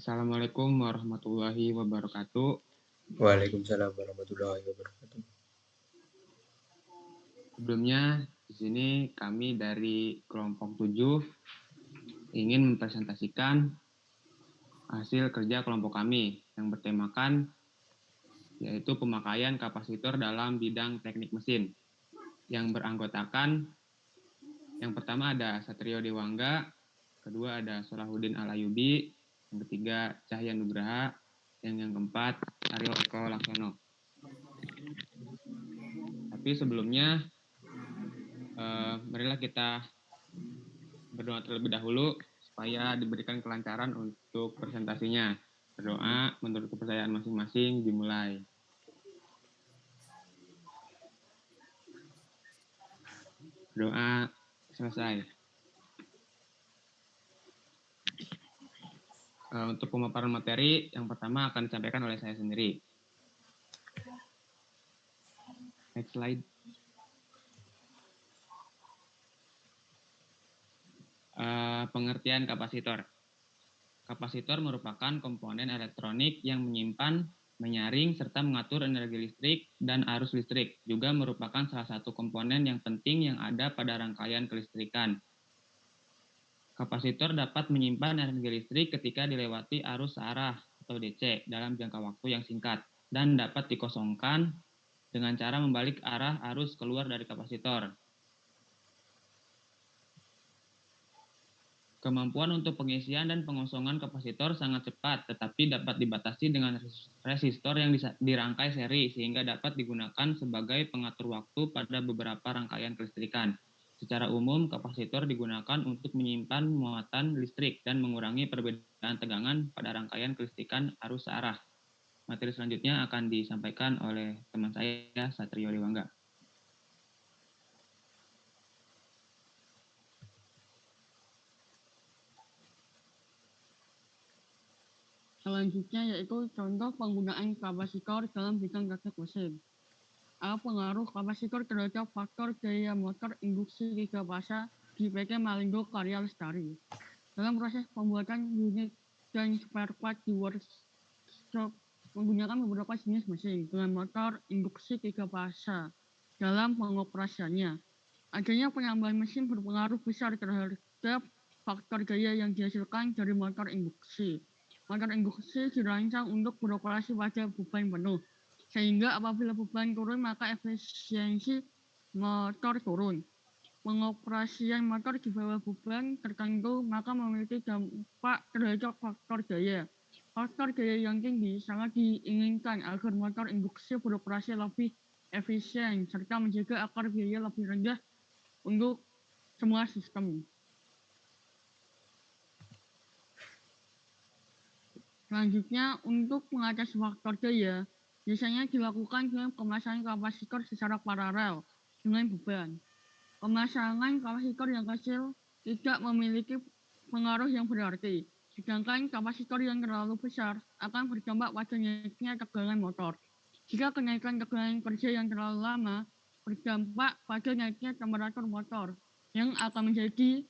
Assalamualaikum warahmatullahi wabarakatuh. Waalaikumsalam warahmatullahi wabarakatuh. Sebelumnya, di sini kami dari kelompok 7 ingin mempresentasikan hasil kerja kelompok kami yang bertemakan yaitu pemakaian kapasitor dalam bidang teknik mesin. Yang beranggotakan yang pertama ada Satrio Dewangga, kedua ada Solahuddin Alayubi, yang ketiga Cahya Nugraha, dan yang keempat Aryo Eko Laksono. Tapi sebelumnya, marilah kita berdoa terlebih dahulu supaya diberikan kelancaran untuk presentasinya. Berdoa menurut kepercayaan masing-masing dimulai. Doa selesai. Untuk pemaparan materi, yang pertama akan disampaikan oleh saya sendiri. Next slide. Pengertian kapasitor. Kapasitor merupakan komponen elektronik yang menyimpan, menyaring, serta mengatur energi listrik dan arus listrik. Juga merupakan salah satu komponen yang penting yang ada pada rangkaian kelistrikan. Kapasitor dapat menyimpan energi listrik ketika dilewati arus searah atau DC dalam jangka waktu yang singkat dan dapat dikosongkan dengan cara membalik arah arus keluar dari kapasitor. Kemampuan untuk pengisian dan pengosongan kapasitor sangat cepat, tetapi dapat dibatasi dengan resistor yang dirangkai seri sehingga dapat digunakan sebagai pengatur waktu pada beberapa rangkaian kelistrikan. Secara umum, kapasitor digunakan untuk menyimpan muatan listrik dan mengurangi perbedaan tegangan pada rangkaian kelistrikan arus searah. Materi selanjutnya akan disampaikan oleh teman saya, Satrio Dewangga. Selanjutnya yaitu contoh penggunaan kapasitor dalam bidang teknik mesin. Apa pengaruh kapasitor terhadap faktor daya motor induksi 3 fase di PT Malindo Karya Lestari. Dalam proses pembuatan unit dan spare part di workshop menggunakan beberapa jenis mesin dengan motor induksi 3 fase dalam pengoperasiannya. Adanya penambahan mesin berpengaruh besar terhadap faktor daya yang dihasilkan dari motor induksi. Motor induksi dirancang untuk beroperasi pada beban penuh, sehingga apabila beban turun maka efisiensi motor turun. Pengoperasian motor di bawah beban tertentu maka memiliki dampak terhadap faktor daya. Faktor daya yang tinggi sangat diinginkan agar motor induksi beroperasi lebih efisien serta menjaga agar biaya lebih rendah untuk semua sistem. Selanjutnya, untuk mengatasi faktor daya, biasanya dilakukan dengan pemasangan kapasitor secara paralel dengan beban. Pemasangan kapasitor yang kecil tidak memiliki pengaruh yang berarti, sedangkan kapasitor yang terlalu besar akan berdampak pada naiknya tegangan motor. Jika kenaikan tegangan kerja yang terlalu lama berdampak pada naiknya temperatur motor yang akan menjadi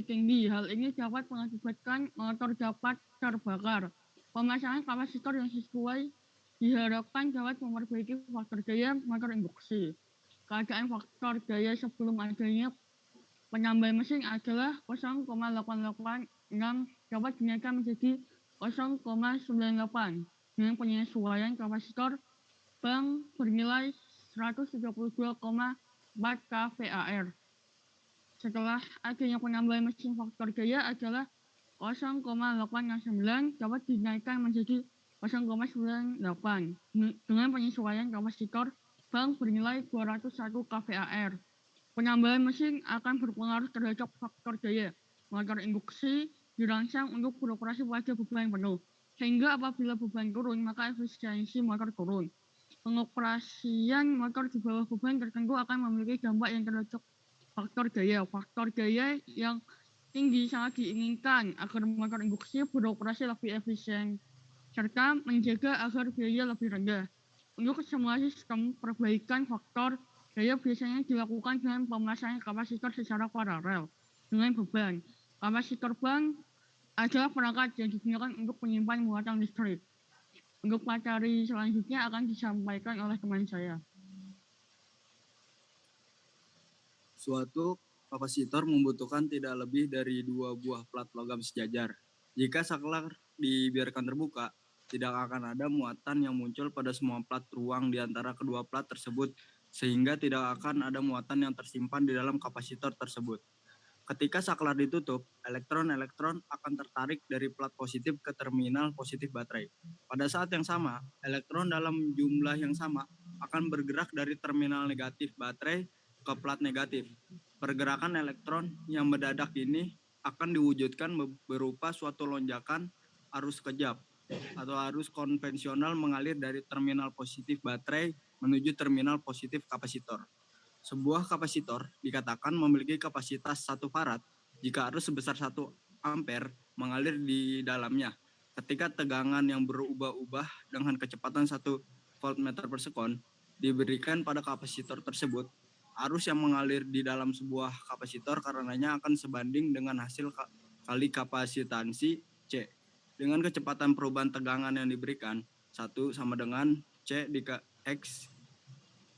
tinggi. Hal ini dapat mengakibatkan motor dapat terbakar. Pemasangan kapasitor yang sesuai diharapkan dapat memperbaiki faktor daya motor induksi. Keadaan faktor daya sebelum adanya penambahan mesin adalah 0,886 dapat dinaikkan menjadi 0,98 dengan penyesuaian kapasitor bank bernilai 132,4 kVAR. Setelah adanya penambahan mesin faktor daya adalah 0,869 dapat dinaikkan menjadi 0,98 dengan penyesuaian kapasitor bank bernilai 201 kVAR. Penambahan mesin akan berpengaruh terhadap faktor daya. Motor induksi dirancang untuk beroperasi pada beban penuh, sehingga apabila beban turun maka efisiensi motor turun. Pengoperasian motor di bawah beban tertentu akan memiliki dampak yang terhadap faktor daya. Faktor daya yang tinggi sangat diinginkan agar motor induksi beroperasi lebih efisien serta menjaga agar biaya lebih rendah. Untuk semua sistem perbaikan faktor daya biasanya dilakukan dengan pemasangan kapasitor secara paralel dengan beban. Kapasitor bank adalah perangkat yang digunakan untuk menyimpan muatan listrik. Untuk materi selanjutnya akan disampaikan oleh teman saya. Suatu kapasitor membutuhkan tidak lebih dari 2 buah plat logam sejajar. Jika saklar dibiarkan terbuka, tidak akan ada muatan yang muncul pada semua plat ruang di antara kedua plat tersebut, sehingga tidak akan ada muatan yang tersimpan di dalam kapasitor tersebut. Ketika saklar ditutup, elektron-elektron akan tertarik dari plat positif ke terminal positif baterai. Pada saat yang sama, elektron dalam jumlah yang sama akan bergerak dari terminal negatif baterai ke plat negatif. Pergerakan elektron yang mendadak ini akan diwujudkan berupa suatu lonjakan arus kejap atau arus konvensional mengalir dari terminal positif baterai menuju terminal positif kapasitor. Sebuah kapasitor dikatakan memiliki kapasitas 1 farad jika arus sebesar 1 ampere mengalir di dalamnya. Ketika tegangan yang berubah-ubah dengan kecepatan 1 voltmeter per sekon diberikan pada kapasitor tersebut, arus yang mengalir di dalam sebuah kapasitor karenanya akan sebanding dengan hasil kali kapasitansi C. Dengan kecepatan perubahan tegangan yang diberikan, 1 sama dengan C X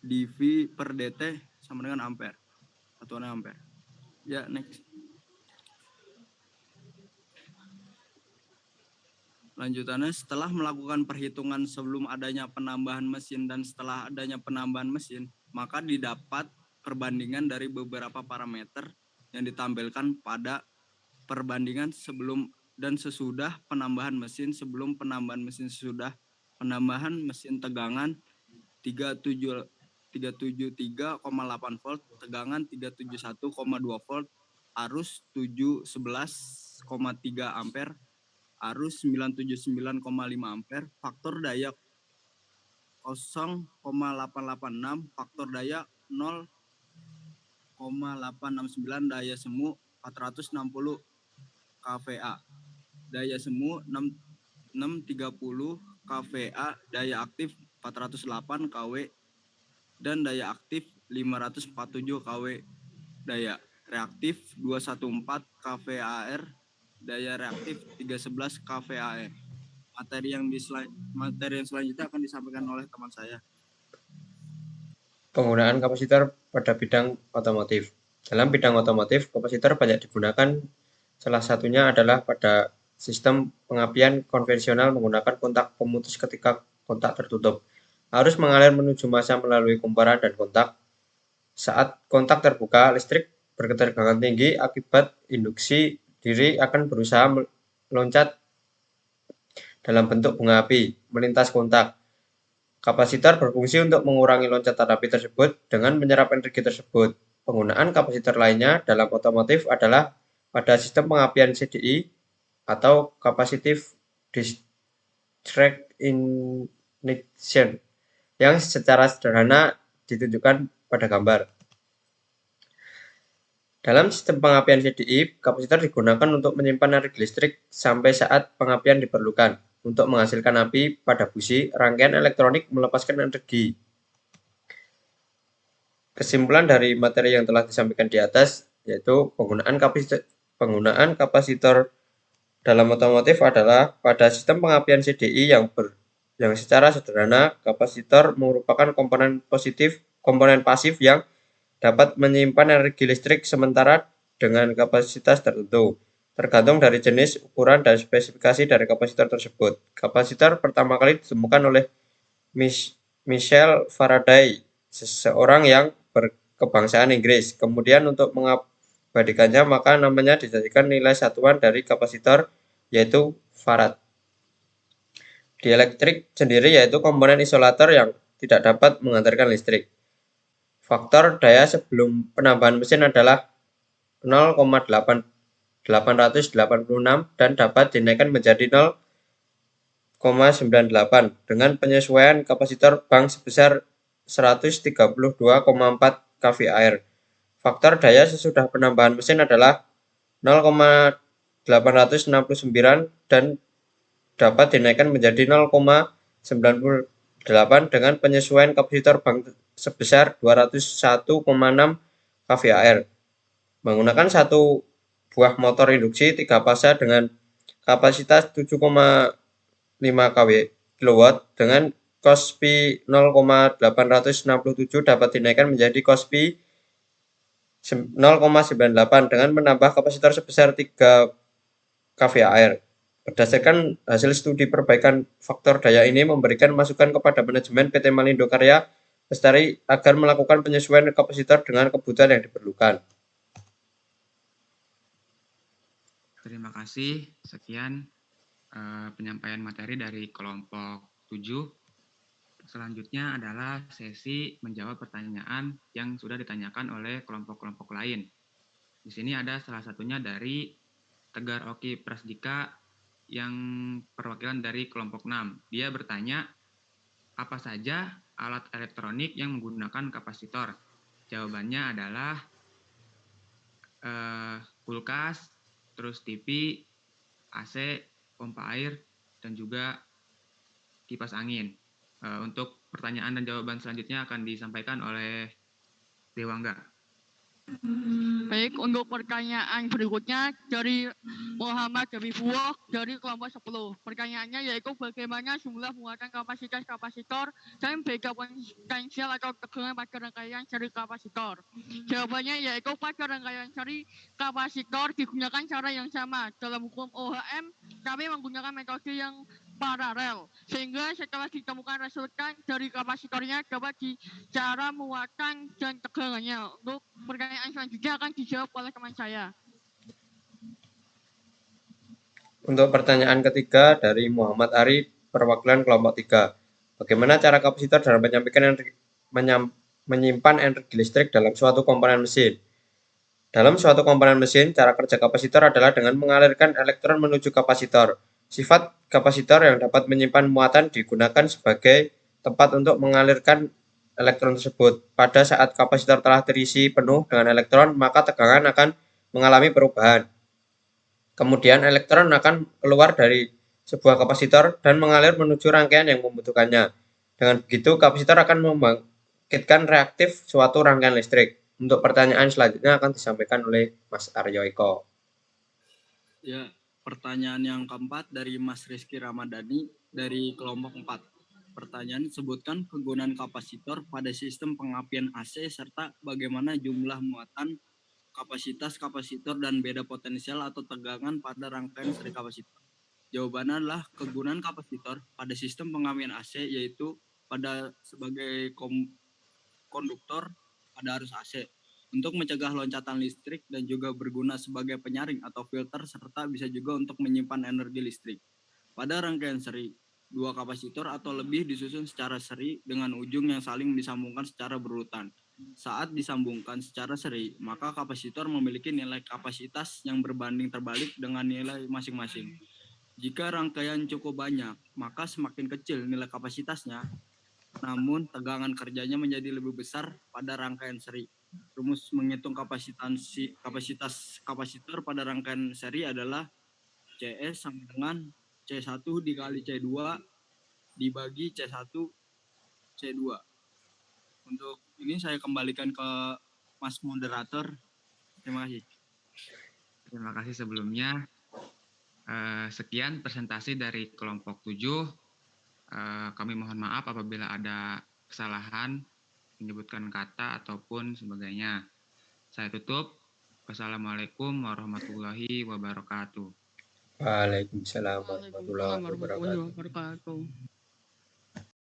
dV per dt sama dengan ampere. Satuannya ampere. Ya, next. Lanjutannya, setelah melakukan perhitungan sebelum adanya penambahan mesin dan setelah adanya penambahan mesin, maka didapat perbandingan dari beberapa parameter yang ditampilkan pada perbandingan sebelum dan sesudah penambahan mesin, sebelum penambahan mesin, sesudah penambahan mesin. Tegangan 373,8 volt, tegangan 371,2 volt, arus 711,3 ampere, arus 979,5 ampere, faktor daya 0,886, faktor daya 0,869, daya semu 460 kVA, daya semu 630 kVA, daya aktif 408 kW, dan daya aktif 547 kW, daya reaktif 214 kVAR, daya reaktif 311 kVAR. Materi yang selanjutnya akan disampaikan oleh teman saya. Penggunaan kapasitor pada bidang otomotif. Dalam bidang otomotif, kapasitor banyak digunakan. Salah satunya adalah pada sistem pengapian konvensional menggunakan kontak pemutus ketika kontak tertutup. Arus mengalir menuju massa melalui kumparan dan kontak. Saat kontak terbuka, listrik berketegangan tinggi akibat induksi diri akan berusaha meloncat dalam bentuk bunga api melintas kontak. Kapasitor berfungsi untuk mengurangi loncatan api tersebut dengan menyerap energi tersebut. Penggunaan kapasitor lainnya dalam otomotif adalah pada sistem pengapian CDI atau Capacitive Discharge Ignition yang secara sederhana ditunjukkan pada gambar. Dalam sistem pengapian CDI, kapasitor digunakan untuk menyimpan energi listrik sampai saat pengapian diperlukan. Untuk menghasilkan api pada busi, rangkaian elektronik melepaskan energi. Kesimpulan dari materi yang telah disampaikan di atas, yaitu penggunaan kapasitor dalam otomotif adalah pada sistem pengapian CDI yang secara sederhana, kapasitor merupakan komponen pasif yang dapat menyimpan energi listrik sementara dengan kapasitas tertentu, tergantung dari jenis, ukuran, dan spesifikasi dari kapasitor tersebut. Kapasitor pertama kali ditemukan oleh Michael Faraday, seseorang yang berkebangsaan Inggris. Kemudian untuk mengabadikannya, maka namanya dijadikan nilai satuan dari kapasitor, yaitu farad. Dielektrik sendiri yaitu komponen isolator yang tidak dapat mengantarkan listrik. Faktor daya sebelum penambahan mesin adalah 0,886 dan dapat dinaikkan menjadi 0,98 dengan penyesuaian kapasitor bank sebesar 132,4 kVAR. Faktor daya sesudah penambahan mesin adalah 0,869 dan dapat dinaikkan menjadi 0,98 dengan penyesuaian kapasitor bank sebesar 201,6 kVAR. Menggunakan satu buah motor induksi 3 fase dengan kapasitas 7,5 kW dengan cos Pi 0,867 dapat dinaikkan menjadi cos Pi 0,98 dengan menambah kapasitor sebesar 3 kVAR. Berdasarkan hasil studi perbaikan faktor daya ini memberikan masukan kepada manajemen PT Malindo Karya Lestari agar melakukan penyesuaian kapasitor dengan kebutuhan yang diperlukan. Terima kasih. Sekian penyampaian materi dari kelompok 7. Selanjutnya adalah sesi menjawab pertanyaan yang sudah ditanyakan oleh kelompok-kelompok lain. Di sini ada salah satunya dari Tegar Oki Prasdika yang perwakilan dari kelompok 6. Dia bertanya, apa saja alat elektronik yang menggunakan kapasitor? Jawabannya adalah kulkas, terus TV, AC, pompa air, dan juga kipas angin. Untuk pertanyaan dan jawaban selanjutnya akan disampaikan oleh Dewangga. Baik, untuk pertanyaan berikutnya dari Muhammad Jabibuah dari kelompok 10. Pertanyaannya yaitu bagaimana jumlah muatan kapasitor dan beda potensial atau tegangan pada rangkaian seri kapasitor. Jawabannya yaitu pada rangkaian seri kapasitor digunakan cara yang sama. Dalam hukum OHM, kami menggunakan metode yang paralel, sehingga setelah ditemukan resultan dari kapasitornya dapat cara muatan dan tegangannya. Untuk pertanyaan selanjutnya akan dijawab oleh teman saya. Untuk pertanyaan ketiga dari Muhammad Ari, perwakilan kelompok 3. Bagaimana cara kapasitor dalam menyimpan energi listrik dalam suatu komponen mesin? Dalam suatu komponen mesin, cara kerja kapasitor adalah dengan mengalirkan elektron menuju kapasitor. Sifat kapasitor yang dapat menyimpan muatan digunakan sebagai tempat untuk mengalirkan elektron tersebut. Pada saat kapasitor telah terisi penuh dengan elektron, maka tegangan akan mengalami perubahan. Kemudian elektron akan keluar dari sebuah kapasitor dan mengalir menuju rangkaian yang membutuhkannya. Dengan begitu, kapasitor akan membangkitkan reaktif suatu rangkaian listrik. Untuk pertanyaan selanjutnya akan disampaikan oleh Mas Aryo Eko. Ya, pertanyaan yang keempat dari Mas Rizky Ramadhani dari kelompok 4. Pertanyaan, sebutkan kegunaan kapasitor pada sistem pengapian AC serta bagaimana jumlah muatan kapasitas kapasitor dan beda potensial atau tegangan pada rangkaian seri kapasitor. Jawabannya adalah kegunaan kapasitor pada sistem pengapian AC yaitu pada sebagai konduktor pada arus AC untuk mencegah loncatan listrik dan juga berguna sebagai penyaring atau filter serta bisa juga untuk menyimpan energi listrik. Pada rangkaian seri, dua kapasitor atau lebih disusun secara seri dengan ujung yang saling disambungkan secara berurutan. Saat disambungkan secara seri, maka kapasitor memiliki nilai kapasitas yang berbanding terbalik dengan nilai masing-masing. Jika rangkaian cukup banyak, maka semakin kecil nilai kapasitasnya, namun tegangan kerjanya menjadi lebih besar pada rangkaian seri. Rumus menghitung kapasitas kapasitor pada rangkaian seri adalah CS sama dengan C1 dikali C2 dibagi C1 C2. Untuk ini saya kembalikan ke Mas Moderator. Terima kasih. Terima kasih sebelumnya. Sekian presentasi dari kelompok 7. Kami mohon maaf apabila ada kesalahan, menyebutkan kata ataupun sebagainya. Saya tutup. Wassalamualaikum warahmatullahi wabarakatuh. Waalaikumsalam warahmatullahi Waalaikumsalam warahmatullahi wabarakatuh. wabarakatuh.